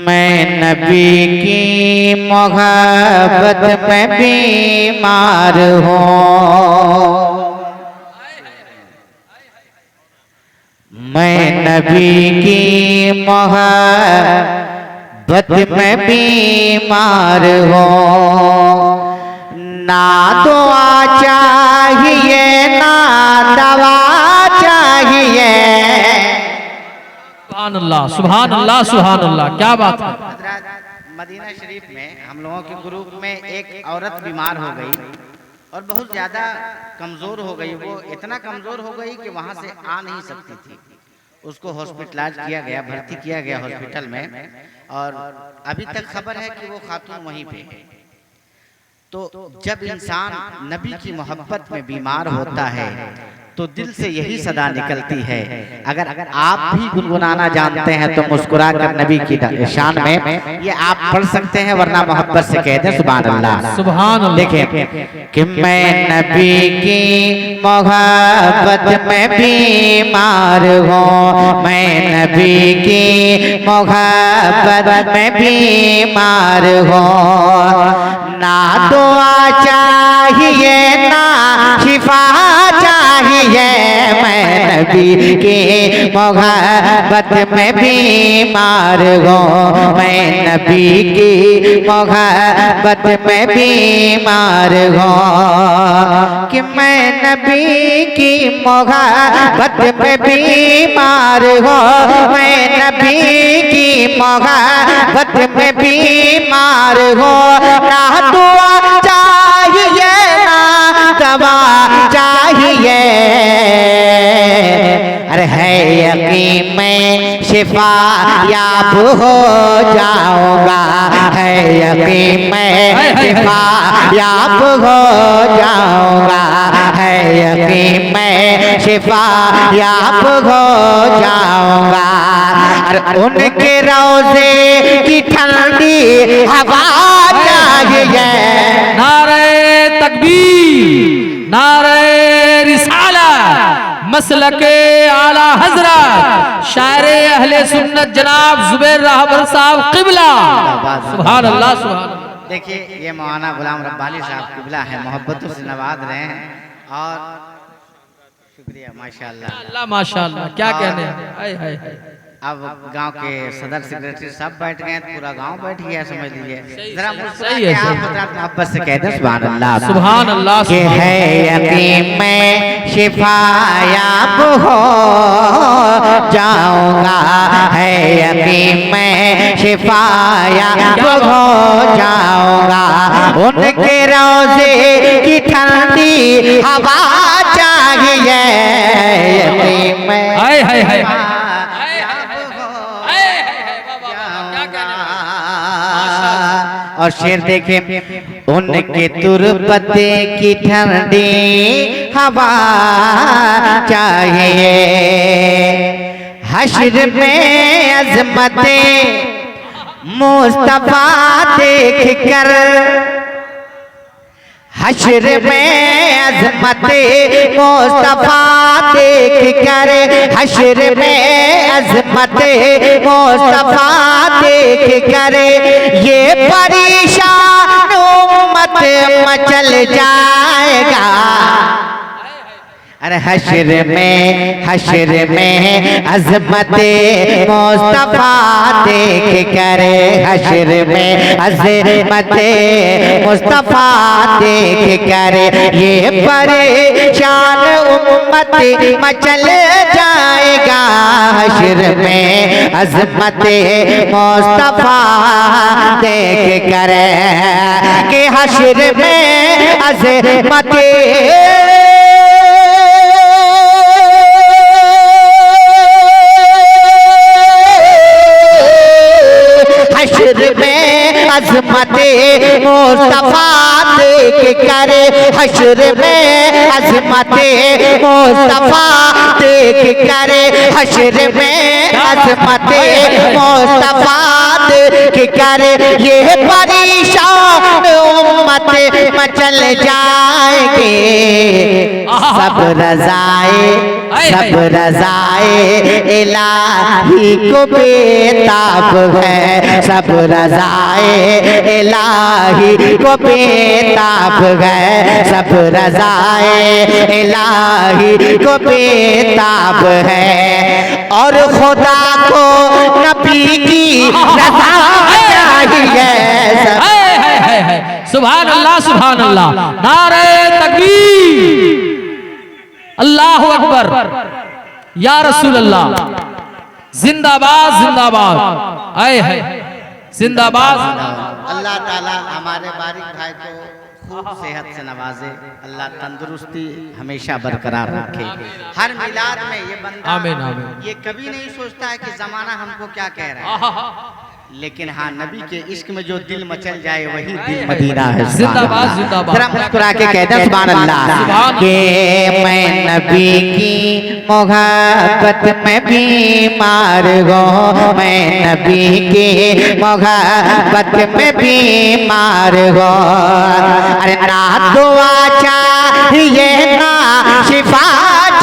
मैं नबी की मोहब्बत में बीमार हूँ। मैं नबी की मोहब्बत में बीमार हूँ। ना दुआ चाहिए ना दवा चाहिए। सुभान अल्लाह, सुभान अल्लाह, सुभान अल्लाह, क्या बात है। मदीना शरीफ में हम लोगों के ग्रुप में एक औरत बीमार हो गई और बहुत ज़्यादा कमज़ोर हो गई। वो इतना कमज़ोर हो गई कि वहाँ से आ नहीं सकती थी। उसको हॉस्पिटलाइज किया गया, भर्ती किया गया हॉस्पिटल में, और अभी तक खबर है कि वो खातून वहीं पे है। तो जब इंसान नबी की मोहब्बत में बीमार होता है तो दिल से यही सदा निकलती है। अगर आप भी गुनगुनाना जानते हैं तो मुस्कुरा कर नबी की शान में ये आप पढ़ सकते हैं, वरना मोहब्बत से कह दें सुभान अल्लाह, सुभान अल्लाह। देखें कि मैं नबी की मोहब्बत में बीमार हूँ। मैं नबी की मोहब्बत में बीमार हूँ। ना दुआ चाहिए ना शिफा चाहिए। मैं नबी की मोहब्बत में बीमार हूँ। मैं नबी की मोहब्बत में बीमार हूँ। कि मैं नबी की मोहब्बत में बीमार हूँ। मैं नबी की मोहब्बत में बीमार हूँ। ना दुआ चाहिए ना दवा चाहिए। अरे है यकीन मैं शिफा याब हो जाऊंगा। है यकीन मैं शिफा याब हो जाऊंगा। है यकीन मैं शिफा याब हो जाऊंगा। और उनके रोज़े की ठंडी हवा चाहिए। नारे तकबीर, नारे रिसालत, मसलके आला हजरत शायरे अहले सुन्नत जनाब जुबैर रहबर साहब क़िबला। सुभान अल्लाह, सुभान अल्लाह। देखिए ये मौलाना गुलाम रब्बानी साहब क़िबला है, मोहब्बतों से नवाज रहे हैं और शुक्रिया माशाअल्लाह, अल्लाह माशाअल्लाह, क्या कहने हैं। हाय हाय हाय। अब गांव के सदर सेक्रेटरी सब बैठ गए, पूरा गांव बैठ गया, समझ लीजिए। जरा सही है, आप मोहब्बत से कह दें सुभान अल्लाह, सुभान अल्लाह। कि है यकीन मैं शिफा याब हो जाऊंगा। है यकीन मैं शिफा याब हो जाऊंगा। उनके रोज़े की ठंडी हवा चाहिए। यकीन मैं हाय हाय हाय। और शेर देखे उनके तुरबते की ठंडी हवा चाहिए। हश्र में अज़मते मुस्तफा देख कर, हश्र में अज़मते मुस्तफा देख कर, हश्र में अज़मते मुस्तफा देख कर ये परेशान उम्मत मचल जाएगा। अरे हश्र में अज़मते मुस्तफा देख कर, हश्र में अज़मते मुस्तफा देख कर ये परेशान उम्मत मचल जाएगा। हश्र में अज़मते मुस्तफा देख कर कि हश्र में अज़मते अज़मते मुस्तफा देख कर, हश्र में अज़मते मुस्तफा देख कर, हश्र में अज़मते मुस्तफा देख कर ये परेशान उम्मत मचल जाएगा। के सब रज़ाए इलाही को बेताब है, सब रज़ाए इलाही को बेताब है, सब रज़ाए इलाही को बेताब है। और खुदा को नबी की रज़ा चाहिए। सुभान अल्लाह, सुभान अल्लाह, नारे तकबीर, अल्लाहु अकबर, या रसूल अल्लाह, जिंदाबाद जिंदाबाद, आए है जिंदाबाद। अल्लाह ताला हमारे बारिक भाई को खूब सेहत से नवाजे, अल्लाह तंदुरुस्ती हमेशा बरकरार रखे। हर मिलाद में ये बंदा आमीन आमीन, ये कभी नहीं सोचता है कि जमाना हमको क्या कह रहा है, लेकिन हाँ नबी के इश्क में जो दिल मचल जाए वही दिल मदीना है। जिंदाबाद जिंदाबाद। जरा मुस्कुरा के कहते हैं सुभान अल्लाह के मैं नबी की मोहब्बत में बीमार हो, मैं नबी की मोहब्बत में बीमार हो। अरे ना दुआ चाहिए ना शिफा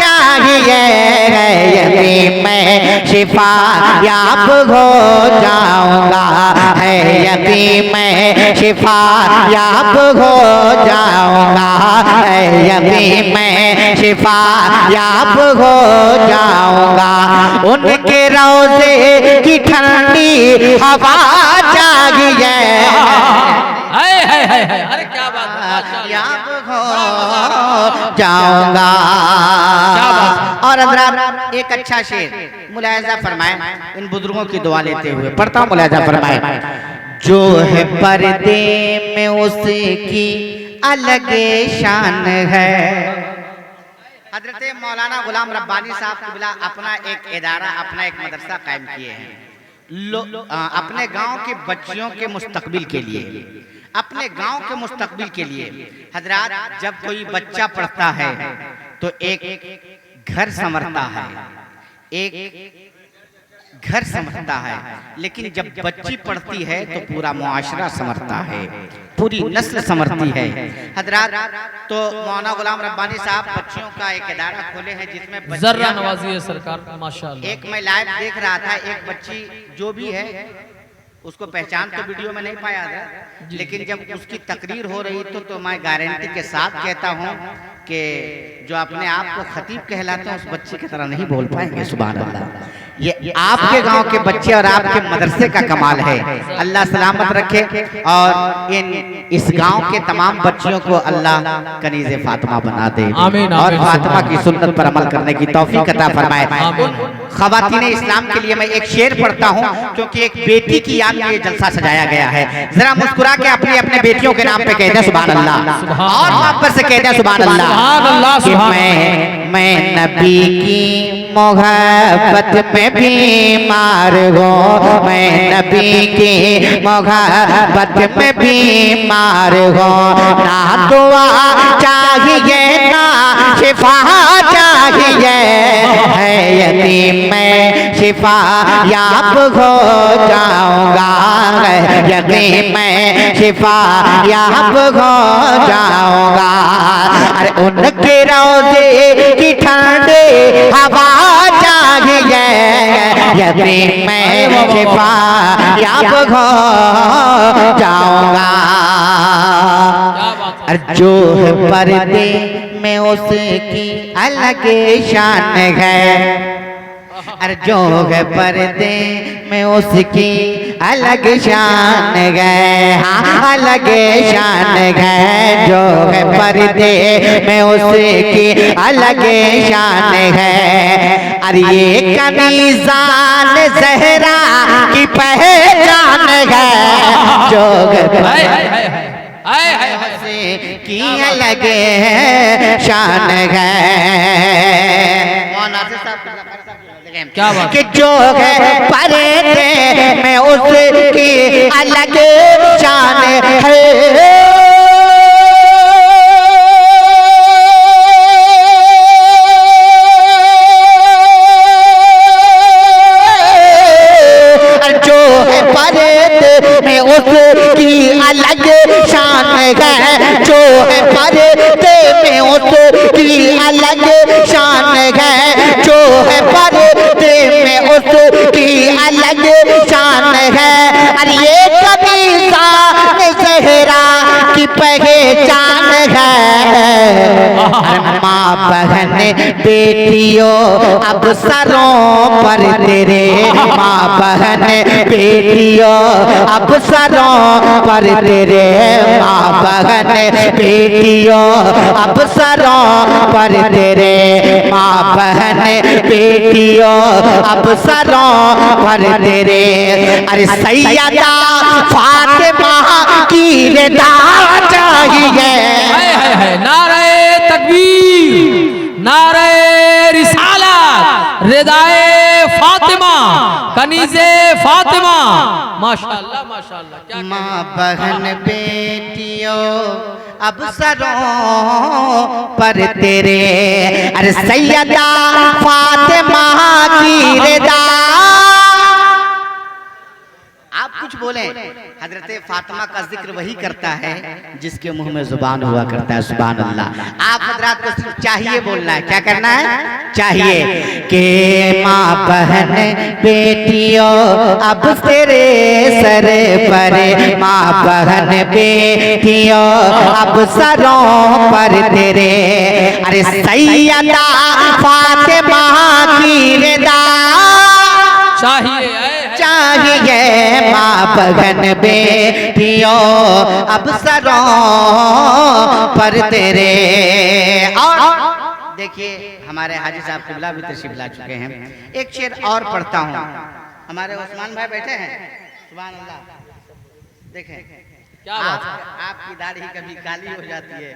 चाहिए, यही मैं शिफा याब हो जाऊंगा, है यही मैं शिफा याब हो जाऊंगा, है यही मैं शिफा याब हो जाऊंगा। उनके रोज़े की ठंडी हवा चाहिए, अरे क्या बात है, याब हो जाऊंगा। और हज़रात एक अच्छा शेर मुलाहिज़ा फरमाए, इन बुजुर्गों की दुआ लेते हुए पढ़ता हूँ, मुलाहिज़ा फरमाए। जो है पर्दे में उसकी अलग शान है। हज़रत मौलाना गुलाम रब्बानी साहब क़िबला अपना एक इदारा, अपना एक मदरसा कायम किए हैं अपने गांव के बच्चियों के मुस्तकबिल के लिए, अपने गांव के मुस्तकबिल के लिए। हजरात जब कोई बच्चा पढ़ता है तो एक घर संवरता है, एक घर संवरता है, लेकिन जब बच्ची पढ़ती है तो पूरा मुआशरा संवरता है, पूरी नस्ल संवरती है। हजरात तो मौलाना गुलाम रब्बानी साहब बच्चियों का एक इदारा खोले हैं जिसमें जर्रा नवाजी है सरकार, माशाअल्लाह। एक मैं लाइव देख रहा था, एक बच्ची जो भी है उसको पहचान तो वीडियो में नहीं पाया था, लेकिन जब उसकी तकरीर हो रही तो मैं गारंटी के साथ कहता हूँ कि जो अपने आप को खतीब कहलाते हैं उस बच्चे की तरह नहीं बोल पाएंगे। सुभान अल्लाह, ये आपके गांव के बच्चे और आपके मदरसे का कमाल है। अल्लाह सलामत रखे और इस गांव के तमाम बच्चियों को अल्लाह कनीज़े फातिमा बना दे और फातिमा की सुन्नत पर अमल करने की तौफीक अता फरमाए। ख़वातीन इस्लाम के लिए मैं एक शेर पढ़ता हूँ क्योंकि एक बेटी की याद में ये जलसा सजाया गया है। जरा मुस्कुरा के अपनी अपने बेटियों के नाम पे कहते हैं सुभान अल्लाह, और मोहब्बत से कहते हैं सुभान अल्लाह। मैं नबी की मोहब्बत में बीमार हो, मैं नबी की मोहब्बत में बीमार हो। ना दुआ चाहिए ना शिफा चाहिए, है यतीम मैं शिफा याब हो जाऊंगा, यतीम मैं शिफा याब हो जाऊंगा। अरे उनके रोज़े की ठंडी हवा चाहिए, यतीम मैं शिफा याब हो जाऊंगा। जो है पर्दे में उसकी अलग शान है, अरे जो है पर्दे में उसकी अलग शान है, हाँ अलग शान है। जो है पर्दे में उसकी अलग शान है। अरे ये कनीज़ान ज़हरा की पहचान है, जो की अलग शान है। क्या बात कि जो है पर्दे में उसकी अलग शान है। जो है पर्दे में उसकी अलग शान है, जो है पर्दे में उसकी अलग शान है, जो है पर्दे में उसकी अलग शान है। अरे ये कभी शान ज़हरा की पहचान है। माँ बहन बेटियों अब सरों पर तेरे, माँ बहन बेटियों अब सरों पर तेरे, माँ बहन बेटियों अब सरों पर तेरे, माँ बहन बेटियों अब सरों पर तेरे। अरे सैयदा फातिमा की रिदा चाहिए। नारे तकबीर, नारे रिसालत, रिदाए फातिमा, कनीज़े फातिमा। माशाअल्लाह माशाअल्लाह। क्या माँ बहन बेटियों अब सरों पर तेरे। अरे सैयदा फातिमा की रिदा। आप कुछ बोले, हजरत फातिमा का जिक्र वही करता है जिसके मुंह में जुबान हुआ करता है। सुभान अल्लाह। आप हजरात को सिर्फ चाहिए बोलना है। क्या करना है? चाहिए कि माँ बहन बेटियों अब तेरे सर पर, माँ बहन बेटियों अब सरों पर तेरे। अरे सैयदा फातिमा की रिदा चाहिए चाहिए। माँ बहन बेटियों अब सरों पर तेरे। और देखिए हमारे हाजी साहब किबला भी तशरीफ ला चुके हैं। एक शेर और पढ़ता हूँ। हमारे उस्मान भाई बैठे हैं। सुभान अल्लाह। देखें क्या बात है? आपकी दाढ़ी कभी काली हो जाती है,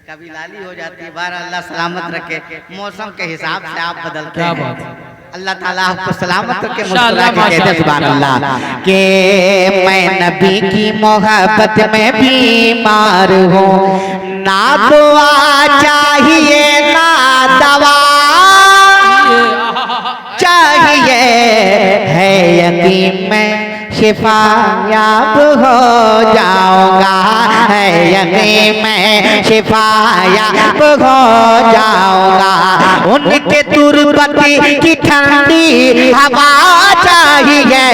कभी लाली हो जाती है। बार अल्लाह सलामत रखे, मौसम के हिसाब से आप बदलते हैं। क्या बात है? अल्लाह ताला आपको सलामत रखे। मुस्कुरा के कहते सुभान अल्लाह के मैं नबी की मोहब्बत में बीमार हूँ, ना दुआ चाहिए ना दवा चाहिए, है यकीन में शिफायाब हो जाऊंगा, है यकीन में शिफायाब हो जाऊंगा। उनके तुरबती की ठंडी हवा चाहिए,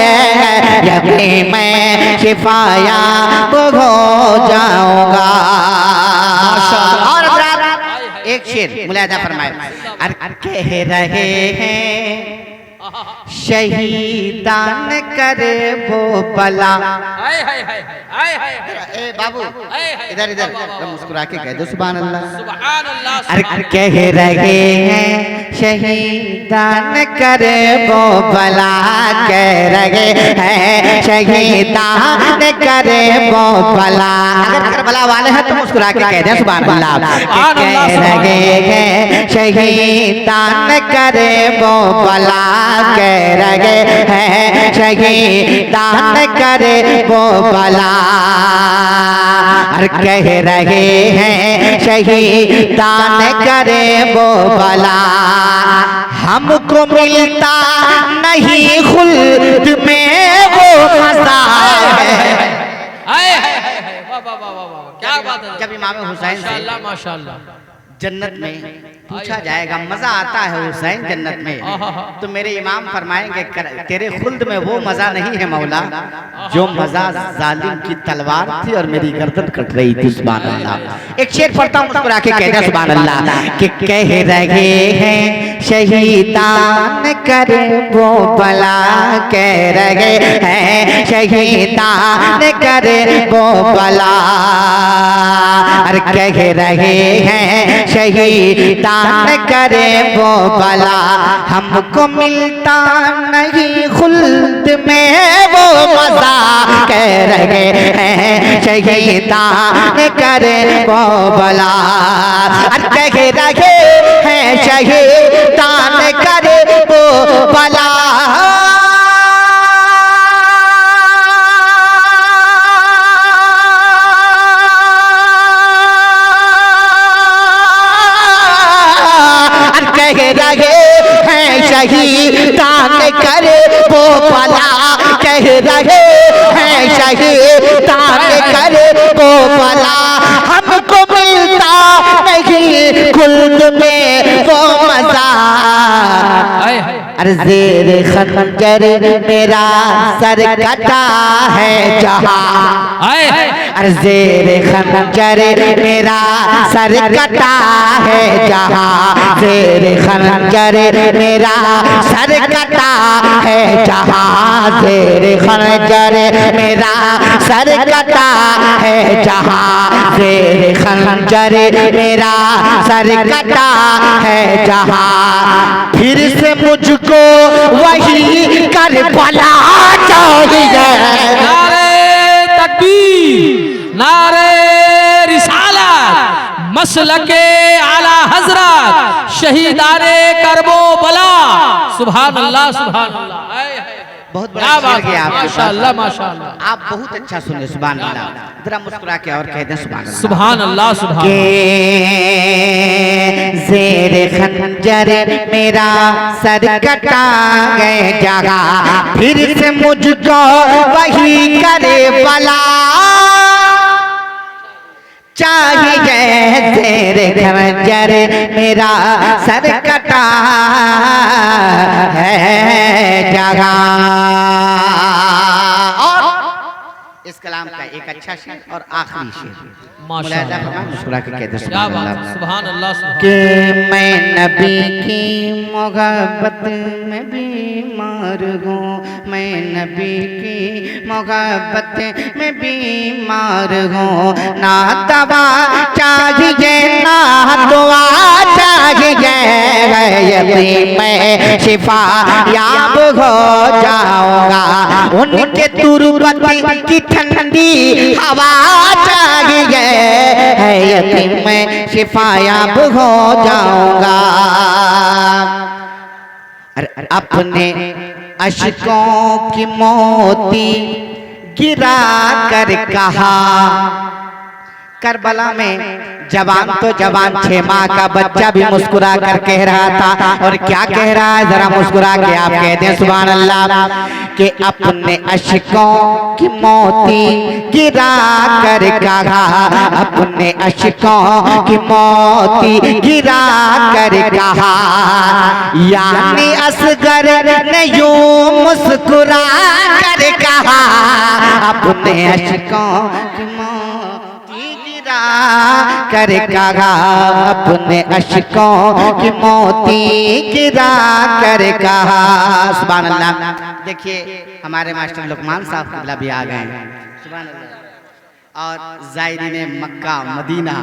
यकीन में शिफायाब हो जाऊंगा। और एक शेर मुलायदा फरमाए। कह रहे हैं शहीदान करे वो भला। ए बाबू इधर इधर मुस्कुरा के कह दो सुभान अल्लाह। सुभान अल्लाह। अरे कह रहे हैं शहीदान करे वो भला, कह रहे हैं शहीदान करे वो भला। अगर करबला वाले हैं तो मुस्कुरा के कह दें सुभान अल्लाह। कह रहे हैं शहीदान करे वो भला, कह रहे हैं शहीदान करे वो भला। कह रहे हैं शहीदान करे वो भला, हमको मिलता नहीं खुल्द में वो मज़ा है। क्या बात है? जब इमाम हुसैन से माशाअल्लाह माशाअल्लाह जन्नत में पूछा जाएगा मजा आता है हुसैन जन्नत में, तो मेरे इमाम फरमाएंगे तेरे खुल्द में वो मजा नहीं है मौला जो मजा जालिम की तलवार थी और मेरी गर्दन कट रही थी। सुभान अल्लाह। एक शेर पढ़ता हूँ मुस्कुरा के कहना सुभान अल्लाह कि कह रहे हैं शहीदान करे वो भला, कह रहे हैं शहीदान करे वो भला। अरे कह रहे हैं शहीदान करे वो भला, हमको मिलता नहीं खुल्द में वो मजा, कह रहे हैं शहीदान करे वो भला। कह रहे हैं शहीदान करे वो भला, कह रहे हैं शहीदान करे वो भला, कह रहे हैं शहीदान करे वो भला, हमको मिलता नहीं अरे ज़ेर खंजर मेरा सर कटा है जहाँ, अरे ज़ेर खंजर मेरा सर कटा है जहाँ, ज़ेर खंजर मेरा सर कटा है जहाँ, ज़ेर खंजर मेरा सर कटा है जहाँ, ज़ेर खंजर मेरा सर कटा है जहाँ, फिर से मुझको वही करबला चाहिए। नारे तकबीर, नारे रिसालत, मसलके आला हजरत, शहीदाने करबो बला। सुभान अल्लाह, सुभान अल्लाह। बहुत बड़ा शेर गया आपके पास। माशाअल्लाह, माशाअल्लाह। आप बहुत अच्छा सुने, सुभान अल्लाह। जरा मुस्कुरा के और कह दें सुभान अल्लाह। सुभान अल्लाह, सुभान ज़ेर खंजर मेरा सर कटा गए जगह, फिर से मुझको वही करे बला चाहिए, ज़ेर खंजर मेरा सर कटा है जगह। और इस कलाम का एक अच्छा शेर और आखिरी शेर मुलाहिजा फरमाएं, मुस्कुरा के कहते हैं क्या सुभान बात, अल्लाह। सुभान अल्लाह, सुभान कि मैं नबी की मोहब्बत में बीमार हूँ, मैं नबी की मोहब्बत में बीमार हूँ, ना दवा चाहिए ना दुआ चाहिए, यदि मैं शिफा याब हो जाऊंगा, उनके तुरबत की ठंडी हवा चाहिए, यदि मैं शिफायाब हो जाऊंगा। अपने अश्कों की मोती गिरा कर कहा, करबला में जवान तो जवान 6 माह का बच्चा भी मुस्कुरा कर कह रहा था, और क्या कह रहा है जरा मुस्कुरा के आप कह दें सुभान अल्लाह, कि अपने अश्कों की मोती गिरा कर कहा, अपने अश्कों की मोती गिरा कर कहा, यानी असगर ने यूं मुस्कुरा कर कहा, अपने अश्कों की मोती गिरा कर कहा, अपने अश्कों की मोती गिरा कर कहा। सुभान अल्लाह। देखिए हमारे मास्टर लुकमान साहब किबला भी आ गए हैं, सुभान अल्लाह। और ज़ायरीने मक्का मदीना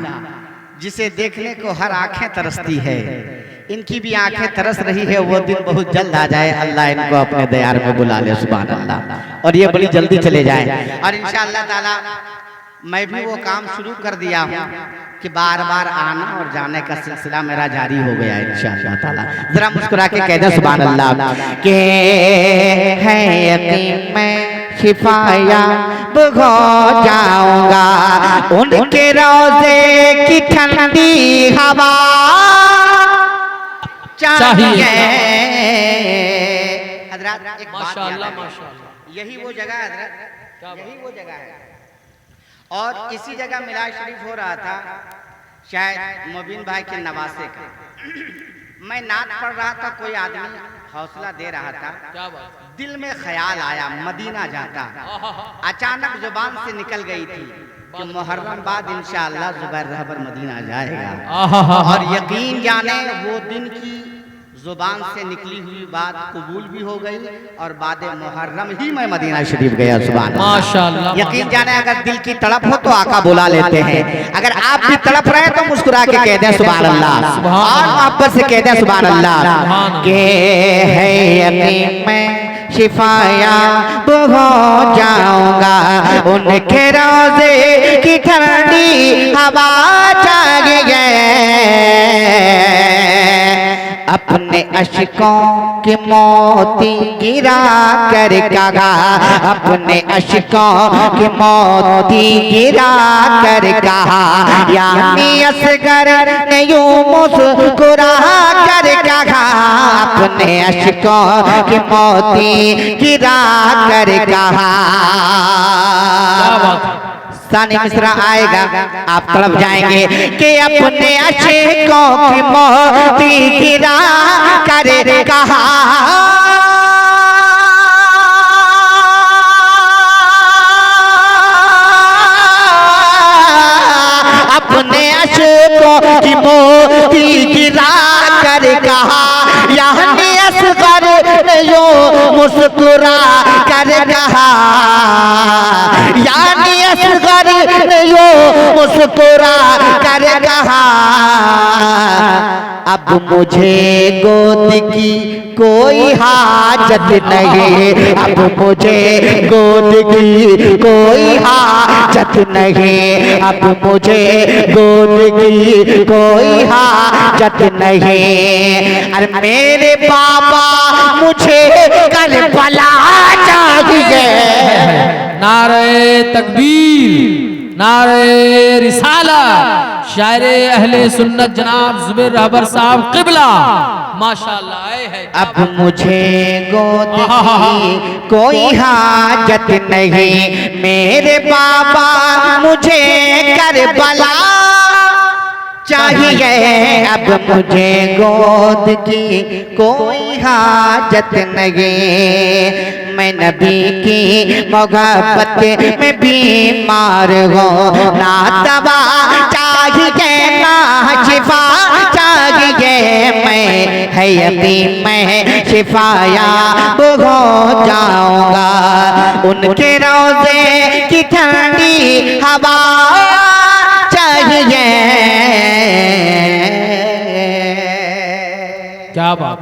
जिसे देखने को हर आंखें तरसती है, इनकी भी आंखें तरस रही है, वो दिन बहुत जल्द आ जाए, अल्लाह इनको अपने दयार में बुला ले, सुभान अल्लाह, और ये बड़ी जल्दी चले जाए। और इंशाअल्लाह ताला मैं भी वो काम शुरू कर दिया हूँ कि बार बार आना और जाने का सिलसिला मेरा जारी हो गया है इंशाअल्लाह ताला। जरा मुस्कुरा के कह दे सुभान अल्लाह, के है यकीन मैं शिफायाब हो जाऊंगा, उनके रोज़े की ठंडी हवा चाहिए। हज़रात एक बात याद माशाअल्लाह, है, माशाअल्लाह। यही वो जगह है हज़रात, यही वो जगह है, और इसी जगह मिलाद शरीफ हो रहा था, शायद मुबीन भाई के नवासे का। मैं नात पढ़ रहा था, कोई आदमी हौसला दे रहा था, क्या बात, दिल में ख्याल आया मदीना जाता, अचानक जुबान से निकल गई थी कि मुहर्रम बाद इंशाअल्लाह ज़ुबैर रहबर मदीना जाएगा, और यकीन जाने वो दिन की जुबान से निकली हुई बात कबूल भी हो गई, और बाद मुहर्रम ही मैं मदीना शरीफ गया, सुभान अल्लाह। माशाअल्लाह। यकीन जाने अगर दिल की तड़प हो तो आका बुला लेते हैं, अगर आप भी तड़प रहे तो मुस्कुरा के कह दें सुभान अल्लाह, और मोहब्बत से कह दें सुभान अल्लाह, के है यकीन मैं शिफायाब हो जाऊंगा, उनके रोज़े की ठंडी हवा चाहिए, अपने अश्कों के मोती गिरा कर कहा, अपने अश्कों के मोती गिरा कर कहा, यानी असगर ने यूं मुस्कुरा कर कहा, अपने अश्कों के मोती गिरा कर कहा। सानी मिश्रा आएगा, आप तड़प जाएंगे कि अपने अश्कों की मोती गिरा कर कहा, कहा, यानी असगर ने यो मुस्कुरा कर कहा, यानी असगर ने यो मुस्कुरा कर कहा, अब मुझे गोद की कोई हाजत नहीं, अब मुझे गोद की कोई हाजत नहीं, अब मुझे गोद की कोई हाजत नहीं। अरे मेरे बाबा मुझे करबला चाहिए। नारे तकबीर, नारे रिसाला। शायरे अहले सुन्नत जनाब जुबैर रहबर साहब किबला माशाअल्लाह आए है। अब मुझे गोद की कोई हाजत नहीं, मेरे बाबा मुझे करबला चाहिए। अब मुझे गोद की कोई हाजत नहीं, मैं नबी की मोहब्बत में बीमार हूँ, ना दवा चाहिए ना शिफा चाहिए, मैं है यकीन मैं शिफायाब हो जाऊंगा। उनके रोज़े की ठंडी हवा चाहिए। क्या बात।